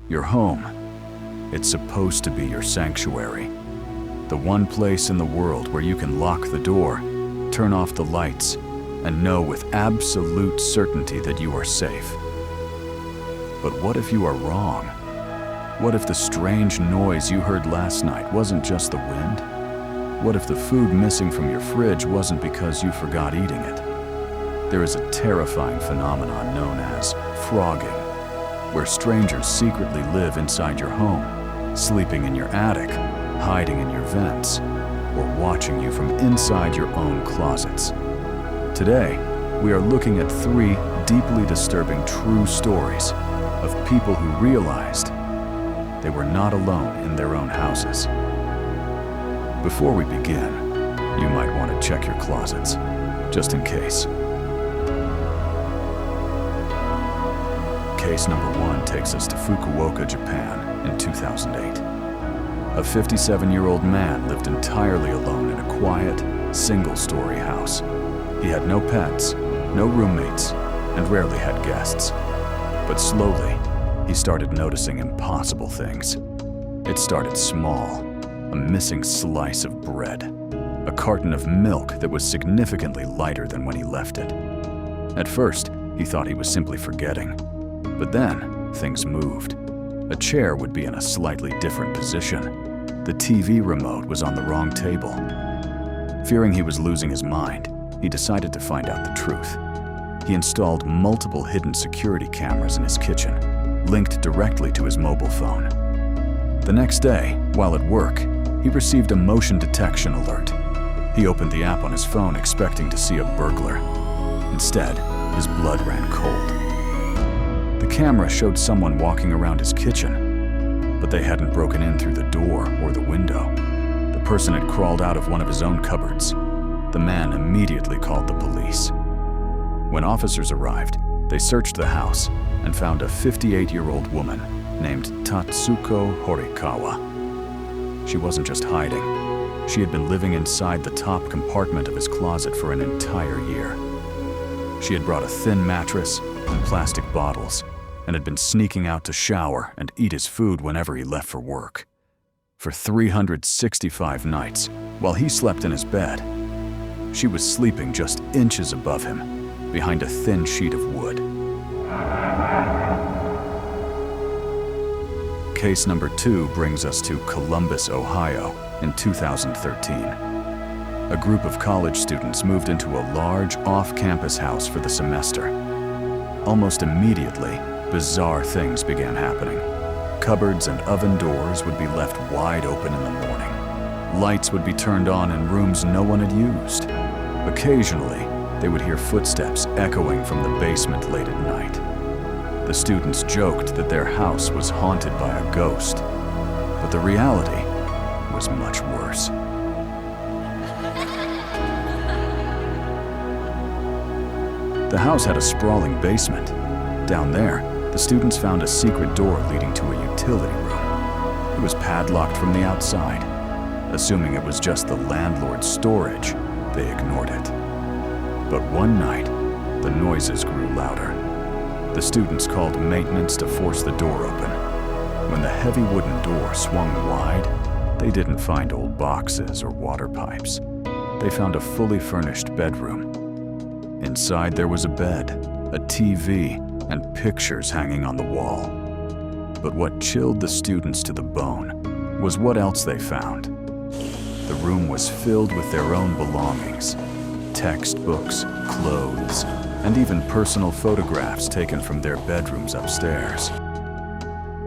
Your home. It's supposed to be your sanctuary. The one place in the world where you can lock the door, turn off the lights, and know with absolute certainty that you are safe. But what if you are wrong? What if the strange noise you heard last night wasn't just the wind? What if the food missing from your fridge wasn't because you forgot eating it? There is a terrifying phenomenon known as phrogging, where strangers secretly live inside your home, sleeping in your attic, hiding in your vents, or watching you from inside your own closets. Today, we are looking at 3 deeply disturbing true stories of people who realized they were not alone in their own houses. Before we begin, you might want to check your closets, just in case. Case number 1 takes us to Fukuoka, Japan in 2008. A 57-year-old man lived entirely alone in a quiet, single-story house. He had no pets, no roommates, and rarely had guests. But slowly, he started noticing impossible things. It started small. A missing slice of bread, a carton of milk that was significantly lighter than when he left it. At first, he thought he was simply forgetting. But then, things moved. A chair would be in a slightly different position. The TV remote was on the wrong table. Fearing he was losing his mind, he decided to find out the truth. He installed multiple hidden security cameras in his kitchen, linked directly to his mobile phone. The next day, while at work, he received a motion detection alert. He opened the app on his phone expecting to see a burglar. Instead, his blood ran cold. The camera showed someone walking around his kitchen, but they hadn't broken in through the door or the window. The person had crawled out of one of his own cupboards. The man immediately called the police. When officers arrived, they searched the house and found a 58-year-old woman named Tatsuko Horikawa. She wasn't just hiding. She had been living inside the top compartment of his closet for an entire year. She had brought a thin mattress and plastic bottles and had been sneaking out to shower and eat his food whenever he left for work. For 365 nights, while he slept in his bed, she was sleeping just inches above him, behind a thin sheet of wood. Case number 2 brings us to Columbus, Ohio in 2013. A group of college students moved into a large off-campus house for the semester. Almost immediately, bizarre things began happening. Cupboards and oven doors would be left wide open in the morning. Lights would be turned on in rooms no one had used. Occasionally, they would hear footsteps echoing from the basement late at night. The students joked that their house was haunted by a ghost, but the reality was much worse. The house had a sprawling basement. Down there, the students found a secret door leading to a utility room. It was padlocked from the outside. Assuming it was just the landlord's storage, they ignored it. But one night, the noises grew louder. The students called maintenance to force the door open. When the heavy wooden door swung wide, they didn't find old boxes or water pipes. They found a fully furnished bedroom. Inside there was a bed, a TV, and pictures hanging on the wall. But what chilled the students to the bone was what else they found. The room was filled with their own belongings: textbooks, clothes, and even personal photographs taken from their bedrooms upstairs.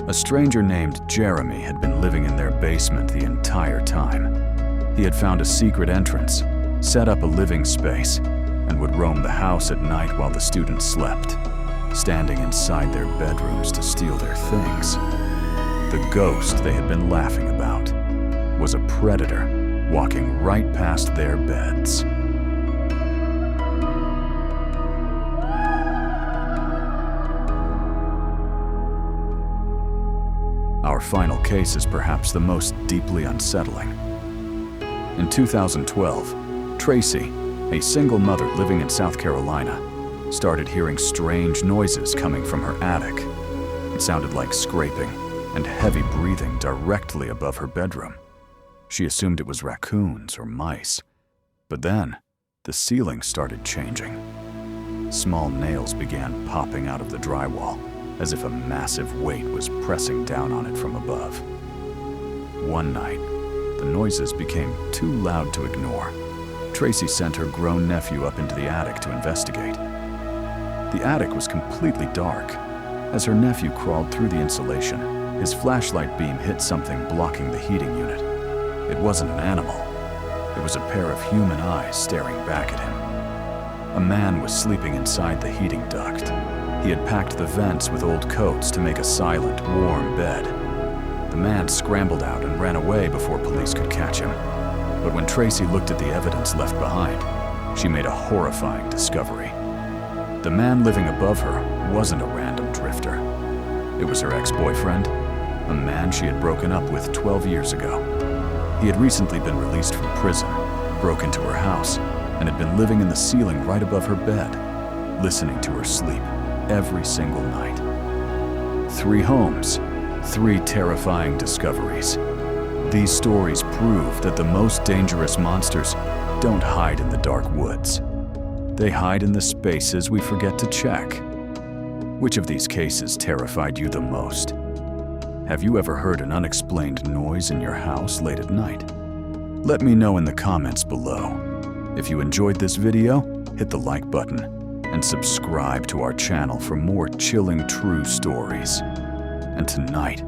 A stranger named Jeremy had been living in their basement the entire time. He had found a secret entrance, set up a living space, and would roam the house at night while the students slept, standing inside their bedrooms to steal their things. The ghost they had been laughing about was a predator walking right past their beds. Our final case is perhaps the most deeply unsettling. In 2012, Tracy, a single mother living in South Carolina, started hearing strange noises coming from her attic. It sounded like scraping, and heavy breathing directly above her bedroom. She assumed it was raccoons or mice. But then, the ceiling started changing. Small nails began popping out of the drywall, as if a massive weight was pressing down on it from above. One night, the noises became too loud to ignore. Tracy sent her grown nephew up into the attic to investigate. The attic was completely dark. As her nephew crawled through the insulation, his flashlight beam hit something blocking the heating unit. It wasn't an animal. It was a pair of human eyes staring back at him. A man was sleeping inside the heating duct. He had packed the vents with old coats to make a silent, warm bed. The man scrambled out and ran away before police could catch him. But when Tracy looked at the evidence left behind, she made a horrifying discovery. The man living above her wasn't a random drifter. It was her ex-boyfriend, a man she had broken up with 12 years ago. He had recently been released from prison, broke into her house, and had been living in the ceiling right above her bed, listening to her sleep every single night. 3 homes, 3 terrifying discoveries. These stories prove that the most dangerous monsters don't hide in the dark woods. They hide in the spaces we forget to check. Which of these cases terrified you the most? Have you ever heard an unexplained noise in your house late at night? Let me know in the comments below. If you enjoyed this video, hit the like button and subscribe to our channel for more chilling true stories. And tonight,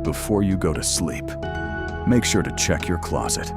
before you go to sleep, make sure to check your closet.